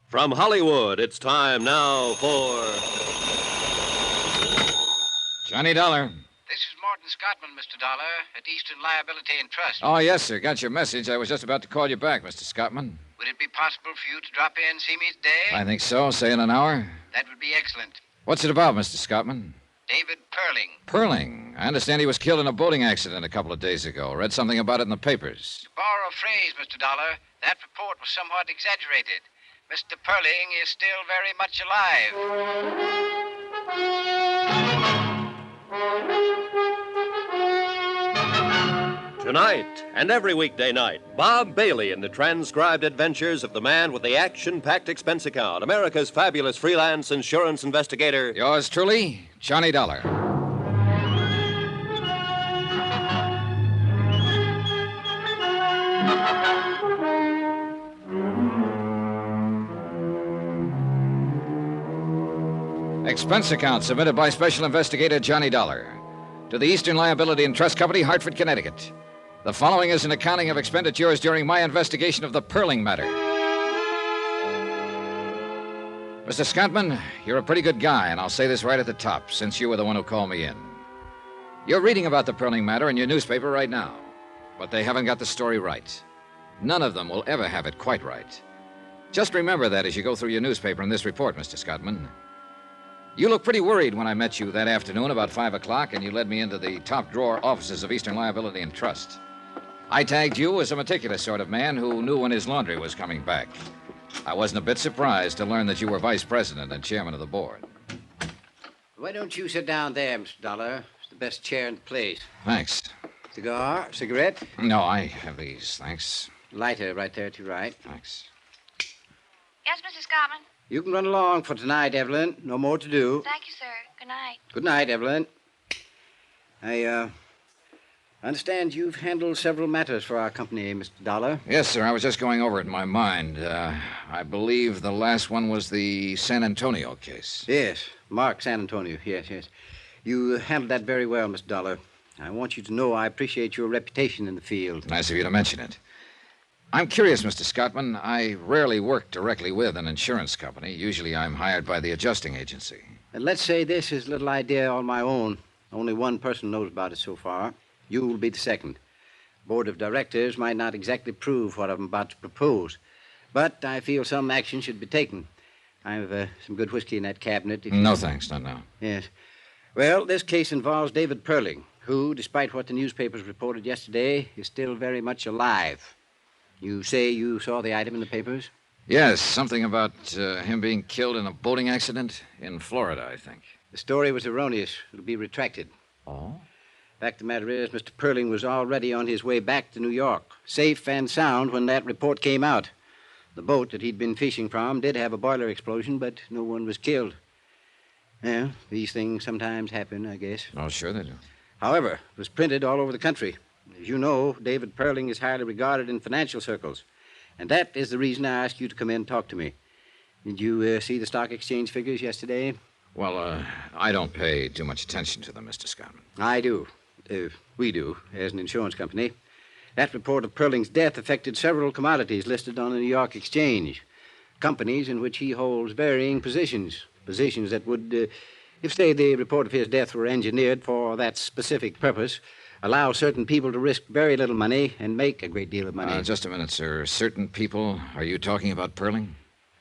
From Hollywood, it's time now for... Johnny Dollar. This is Morton Scottman, Mr. Dollar, at Eastern Liability and Trust. Oh, yes, sir. Got your message. I was just about to call you back, Mr. Scottman. Would it be possible for you to drop in and see me today? I think so. Say in an hour. That would be excellent. What's it about, Mr. Scottman? David Perling. Perling. I understand he was killed in a boating accident a couple of days ago. Read something about it in the papers. To borrow a phrase, Mr. Dollar, that report was somewhat exaggerated. Mr. Perling is still very much alive. Tonight and every weekday night, Bob Bailey in the transcribed adventures of the man with the action-packed expense account, America's fabulous freelance insurance investigator. Yours truly, Johnny Dollar. Expense account submitted by Special Investigator Johnny Dollar to the Eastern Liability and Trust Company, Hartford, Connecticut. The following is an accounting of expenditures during my investigation of the Perling matter. Mr. Scottman, you're a pretty good guy, and I'll say this right at the top, since you were the one who called me in. You're reading about the Perling matter in your newspaper right now, but they haven't got the story right. None of them will ever have it quite right. Just remember that as you go through your newspaper in this report, Mr. Scottman. You looked pretty worried when I met you that afternoon about 5 o'clock, and you led me into the top-drawer offices of Eastern Liability and Trust. I tagged you as a meticulous sort of man who knew when his laundry was coming back. I wasn't a bit surprised to learn that you were vice president and chairman of the board. Why don't you sit down there, Mr. Dollar? It's the best chair in the place. Thanks. Cigar? Cigarette? No, I have these, thanks. Lighter right there to your right. Thanks. Yes, Mr. Scottman? You can run along for tonight, Evelyn. No more to do. Thank you, sir. Good night. Good night, Evelyn. I understand you've handled several matters for our company, Mr. Dollar. Yes, sir. I was just going over it in my mind. I believe the last one was the San Antonio case. Yes, Mark San Antonio. Yes. You handled that very well, Mr. Dollar. I want you to know I appreciate your reputation in the field. Nice of you to mention it. I'm curious, Mr. Scottman. I rarely work directly with an insurance company. Usually I'm hired by the adjusting agency. And let's say this is a little idea on my own. Only one person knows about it so far. You will be the second. Board of directors might not exactly prove what I'm about to propose, but I feel some action should be taken. I have some good whiskey in that cabinet. No, thanks. Not now. Yes. Well, this case involves David Perling, who, despite what the newspapers reported yesterday, is still very much alive. You say you saw the item in the papers? Yes, something about him being killed in a boating accident in Florida, I think. The story was erroneous. It'll be retracted. Oh? Fact of the matter is, Mr. Perling was already on his way back to New York, safe and sound when that report came out. The boat that he'd been fishing from did have a boiler explosion, but no one was killed. Yeah, these things sometimes happen, I guess. Oh, sure they do. However, it was printed all over the country. As you know, David Perling is highly regarded in financial circles. And that is the reason I asked you to come in and talk to me. Did you see the stock exchange figures yesterday? Well, I don't pay too much attention to them, Mr. Scottman. I do. We do, as an insurance company. That report of Perling's death affected several commodities listed on the New York Exchange. Companies in which he holds varying positions. Positions that would, if, say, the report of his death were engineered for that specific purpose, allow certain people to risk very little money and make a great deal of money. Just a minute, sir. Certain people? Are you talking about Perling?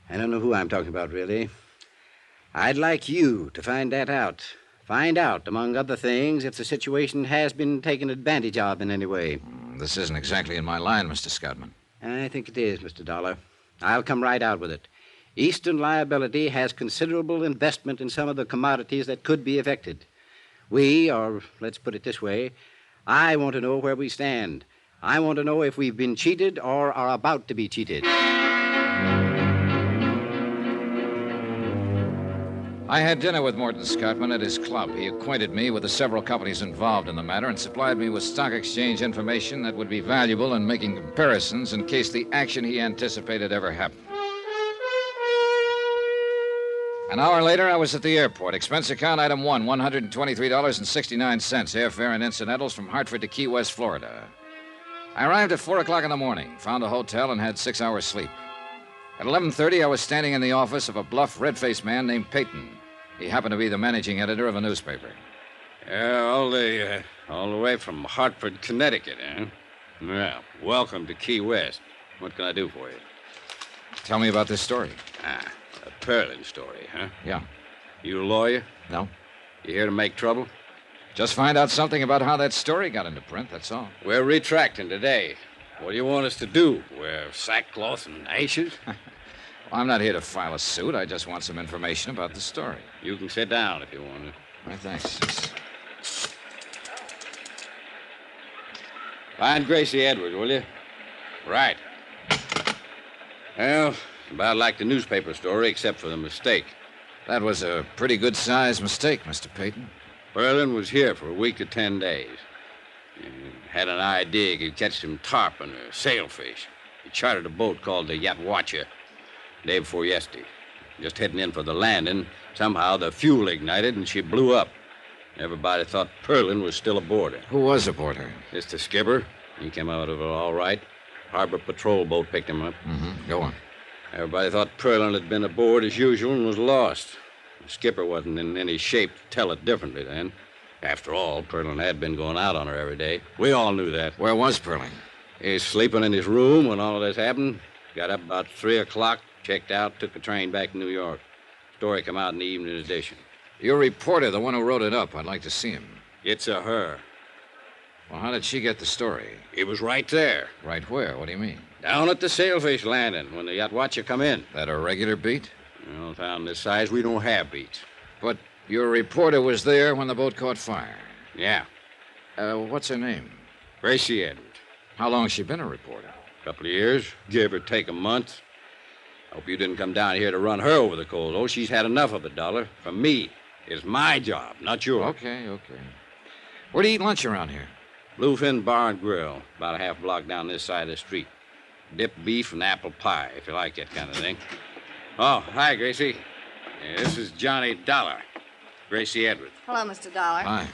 I don't know who I'm talking about, really. I'd like you to find that out. Find out, among other things, if the situation has been taken advantage of in any way. This isn't exactly in my line, Mr. Scottman. I think it is, Mr. Dollar. I'll come right out with it. Eastern Liability has considerable investment in some of the commodities that could be affected. We, or let's put it this way, I want to know where we stand. I want to know if we've been cheated or are about to be cheated. I had dinner with Morton Scottman at his club. He acquainted me with the several companies involved in the matter and supplied me with stock exchange information that would be valuable in making comparisons in case the action he anticipated ever happened. An hour later, I was at the airport. Expense account item 1, $123.69, airfare and incidentals from Hartford to Key West, Florida. I arrived at 4 o'clock in the morning, found a hotel, and had 6 hours sleep. At 11:30, I was standing in the office of a bluff, red-faced man named Peyton. He happened to be the managing editor of a newspaper. Yeah, all the way from Hartford, Connecticut, eh? Well, welcome to Key West. What can I do for you? Tell me about this story. A Perlin story, huh? Yeah. You a lawyer? No? You here to make trouble? Just find out something about how that story got into print, that's all. We're retracting today. What do you want us to do? Wear sackcloth and ashes? Well, I'm not here to file a suit. I just want some information about the story. You can sit down if you want to. All right, thanks. Find Gracie Edwards, will you? Right. Well, about like the newspaper story, except for the mistake. That was a pretty good-sized mistake, Mr. Peyton. Perlin was here for a week to 10 days. He had an idea he could catch some tarpon or sailfish. He chartered a boat called the Yatwacha day before yesterday. Just heading in for the landing, somehow the fuel ignited and she blew up. Everybody thought Perlin was still aboard her. Who was aboard her? It's the skipper. He came out of it all right. Harbor patrol boat picked him up. Go on. Everybody thought Perlin had been aboard as usual and was lost. The skipper wasn't in any shape to tell it differently then. After all, Perlin had been going out on her every day. We all knew that. Where was Perlin? He's sleeping in his room when all of this happened. Got up about 3 o'clock, checked out, took a train back to New York. Story come out in the evening edition. Your reporter, the one who wrote it up. I'd like to see him. It's a her. Well, how did she get the story? He was right there. Right where? What do you mean? Down at the sailfish landing when the Yatwacha come in. That a regular beat? Well, town this size, we don't have beats. But your reporter was there when the boat caught fire. Yeah. What's her name? Gracie Edwards. How long's she been a reporter? Couple of years, give or take a month. Hope you didn't come down here to run her over the coals. Oh, she's had enough of it, Dollar. From me. It's my job, not yours. Okay. Where do you eat lunch around here? Bluefin Bar and Grill, about a half block down this side of the street. Dipped beef and apple pie, if you like that kind of thing. Oh, hi, Gracie. This is Johnny Dollar. Gracie Edwards. Hello, Mr. Dollar. Hi.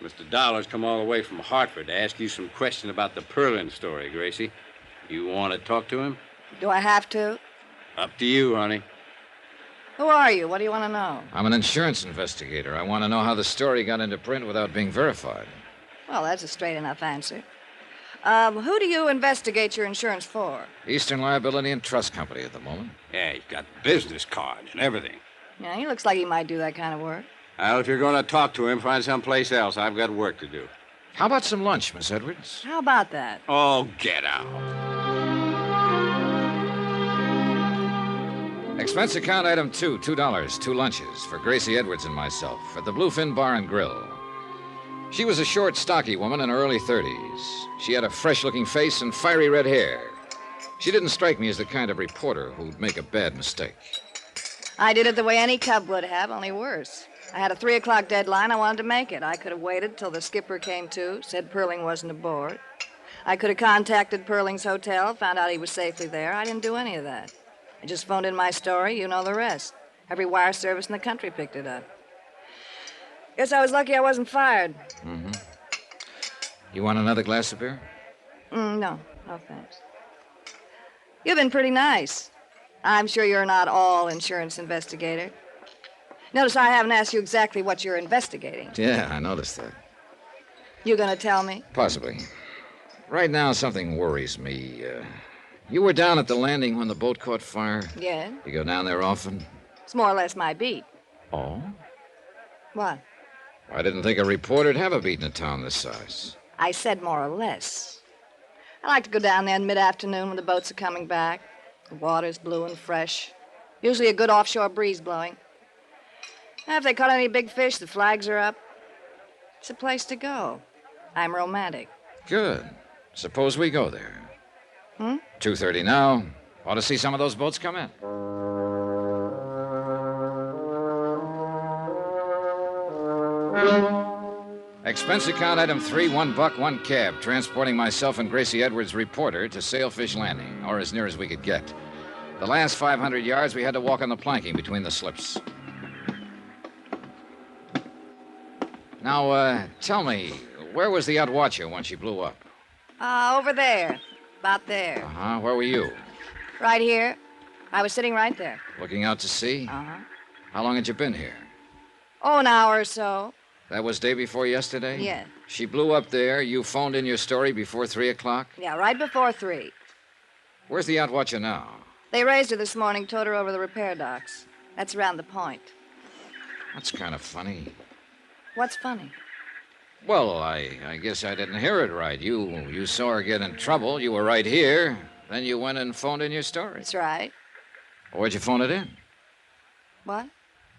Mr. Dollar's come all the way from Hartford to ask you some question about the Perlin story, Gracie. You want to talk to him? Do I have to? Up to you, honey. Who are you? What do you want to know? I'm an insurance investigator. I want to know how the story got into print without being verified. Well, that's a straight enough answer. Who do you investigate your insurance for? Eastern Liability and Trust Company at the moment. Yeah, he's got business cards and everything. Yeah, he looks like he might do that kind of work. Well, if you're going to talk to him, find someplace else. I've got work to do. How about some lunch, Miss Edwards? How about that? Oh, get out. Expense account item 2, $2, 2 lunches for Gracie Edwards and myself at the Bluefin Bar and Grill. She was a short, stocky woman in her early 30s. She had a fresh-looking face and fiery red hair. She didn't strike me as the kind of reporter who'd make a bad mistake. I did it the way any cub would have, only worse. I had a 3 o'clock deadline. I wanted to make it. I could have waited till the skipper came to, said Perling wasn't aboard. I could have contacted Perling's hotel, found out he was safely there. I didn't do any of that. I just phoned in my story. You know the rest. Every wire service in the country picked it up. Guess I was lucky I wasn't fired. You want another glass of beer? No, thanks. You've been pretty nice. I'm sure you're not all insurance investigator. Notice I haven't asked you exactly what you're investigating. Yeah, I noticed that. You gonna tell me? Possibly. Right now, something worries me. You were down at the landing when the boat caught fire? Yeah. You go down there often? It's more or less my beat. Oh? What? I didn't think a reporter'd have a beat in a town this size. I said more or less. I like to go down there in mid-afternoon when the boats are coming back. The water's blue and fresh. Usually a good offshore breeze blowing. And if they caught any big fish, the flags are up. It's a place to go. I'm romantic. Good. Suppose we go there. 2:30 now. Ought to see some of those boats come in. Expense account item 3, $1, 1 cab, transporting myself and Gracie Edwards, reporter, to Sailfish Landing, or as near as we could get. The last 500 yards, we had to walk on the planking between the slips. Now, tell me, where was the Yatwacha when she blew up? Over there. About there. Where were you? Right here. I was sitting right there. Looking out to sea? Uh-huh. How long had you been here? Oh, an hour or so. That was day before yesterday? Yeah. She blew up there. You phoned in your story before 3 o'clock? Yeah, right before 3. Where's the yacht watcher now? They raised her this morning, towed her over the repair docks. That's around the point. That's kind of funny. What's funny? Well, I guess I didn't hear it right. You saw her get in trouble. You were right here. Then you went and phoned in your story. That's right. Where'd you phone it in? What?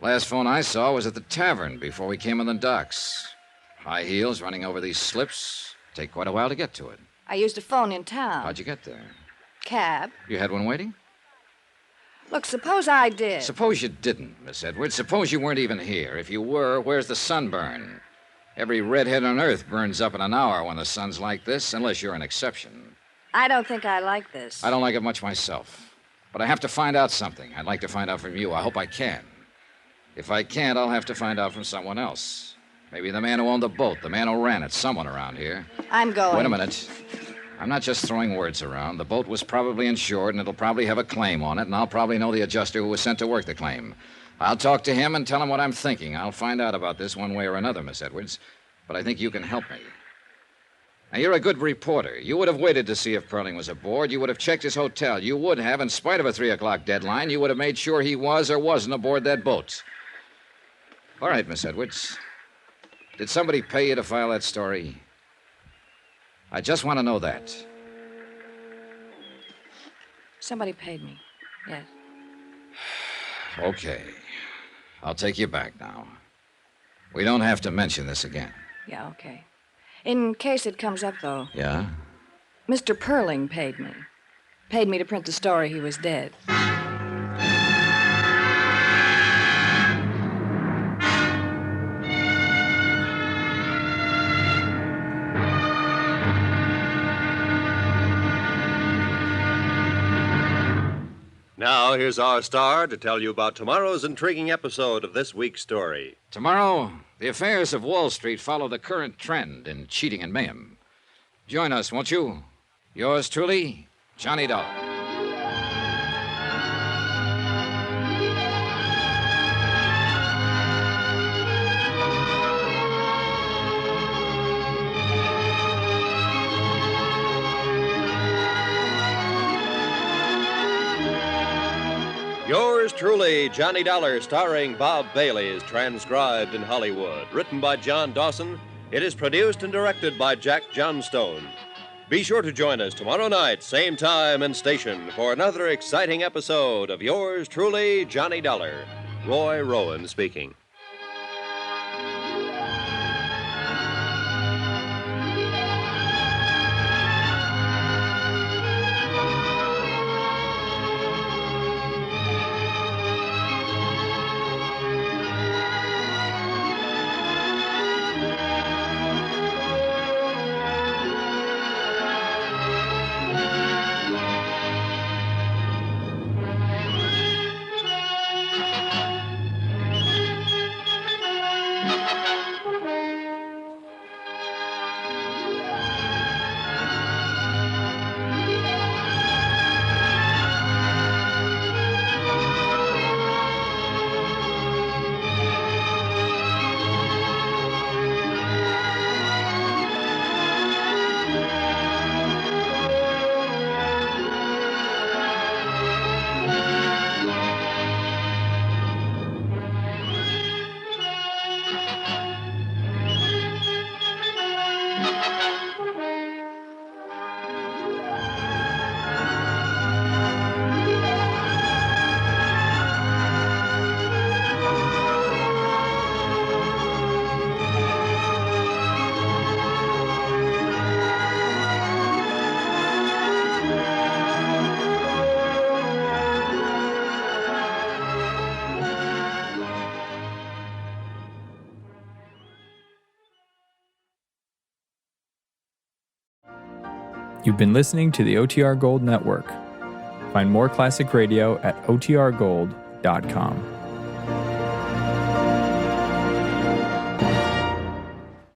Last phone I saw was at the tavern before we came on the docks. High heels running over these slips. Take quite a while to get to it. I used a phone in town. How'd you get there? Cab. You had one waiting? Look, suppose I did. Suppose you didn't, Miss Edwards. Suppose you weren't even here. If you were, where's the sunburn? Every redhead on Earth burns up in an hour when the sun's like this, unless you're an exception. I don't think I like this. I don't like it much myself. But I have to find out something. I'd like to find out from you. I hope I can. If I can't, I'll have to find out from someone else. Maybe the man who owned the boat, the man who ran it, someone around here. I'm going. Wait a minute. I'm not just throwing words around. The boat was probably insured, and it'll probably have a claim on it, and I'll probably know the adjuster who was sent to work the claim. I'll talk to him and tell him what I'm thinking. I'll find out about this one way or another, Miss Edwards. But I think you can help me. Now, you're a good reporter. You would have waited to see if Perling was aboard. You would have checked his hotel. You would have, in spite of a 3 o'clock deadline, you would have made sure he was or wasn't aboard that boat. All right, Miss Edwards. Did somebody pay you to file that story? I just want to know that. Somebody paid me. Yes. Okay. I'll take you back now. We don't have to mention this again. Yeah, okay. In case it comes up, though, Yeah? Mr. Perling paid me. Paid me to print the story he was dead. Now, here's our star to tell you about tomorrow's intriguing episode of this week's story. Tomorrow, the affairs of Wall Street follow the current trend in cheating and mayhem. Join us, won't you? Yours truly, Johnny Dollar. Yours truly, Johnny Dollar, starring Bob Bailey, is transcribed in Hollywood. Written by John Dawson, it is produced and directed by Jack Johnstone. Be sure to join us tomorrow night, same time and station, for another exciting episode of Yours truly, Johnny Dollar. Roy Rowan speaking. You've been listening to the OTR Gold Network. Find more classic radio at otrgold.com.